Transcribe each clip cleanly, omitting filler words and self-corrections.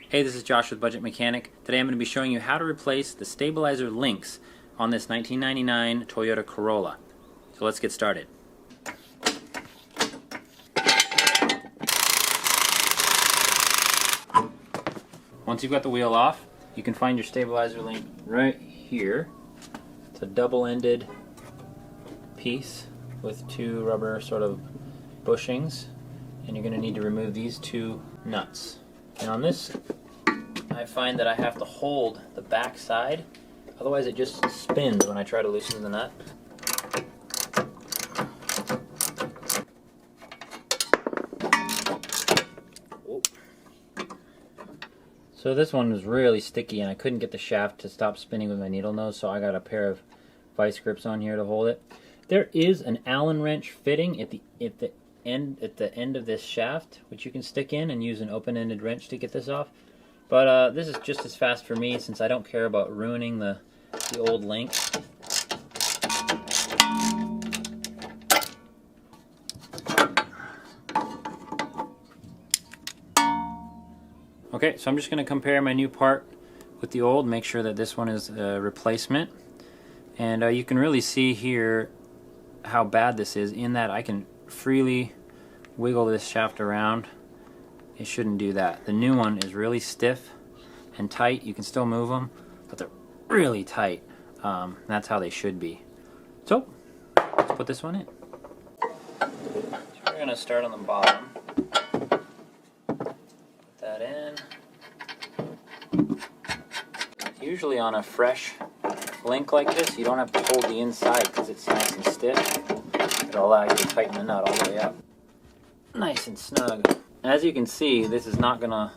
Hey, this is Josh with Budget Mechanic. Today I'm going to be showing you how to replace the stabilizer links on this 1999 Toyota Corolla. So let's get started. Once you've got the wheel off, you can find your stabilizer link right here. It's a double-ended piece with two rubber sort of bushings, and you're going to need to remove these two nuts. And on this, I find that I have to hold the back side, otherwise it just spins when I try to loosen the nut. So this one was really sticky and I couldn't get the shaft to stop spinning with my needle nose, so I got a pair of vice grips on here to hold it. There is an Allen wrench fitting at the end of this shaft, which you can stick in and use an open-ended wrench to get this off. But this is just as fast for me since I don't care about ruining the old link. Okay, so I'm just going to compare my new part with the old, make sure that this one is a replacement. And you can really see here how bad this is in that I can freely wiggle this shaft around. It shouldn't do that. The new one is really stiff and tight. You can still move them, but they're really tight. That's how they should be. So let's put this one in. So we're going to start on the bottom. Put that in. Usually on a fresh link like this, you don't have to hold the inside because it's nice and stiff. It'll allow you to tighten the nut all the way up. Nice and snug. As you can see, this is not going to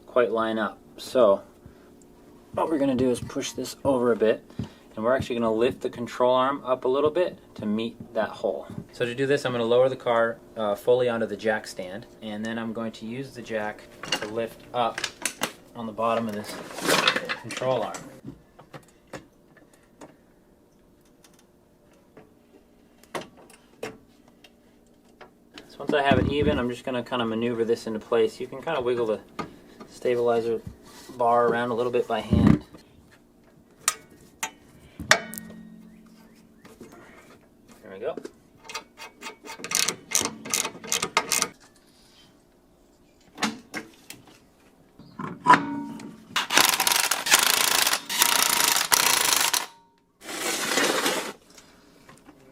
quite line up. So what we're going to do is push this over a bit, and we're actually going to lift the control arm up a little bit to meet that hole. So to do this, I'm going to lower the car fully onto the jack stand, and then I'm going to use the jack to lift up on the bottom of this control arm. Once I have it even, I'm just going to kind of maneuver this into place. You can kind of wiggle the stabilizer bar around a little bit by hand. There we go.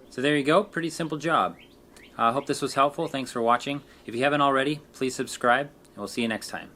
So there you go, pretty simple job. I hope this was helpful. Thanks for watching. If you haven't already, please subscribe, and we'll see you next time.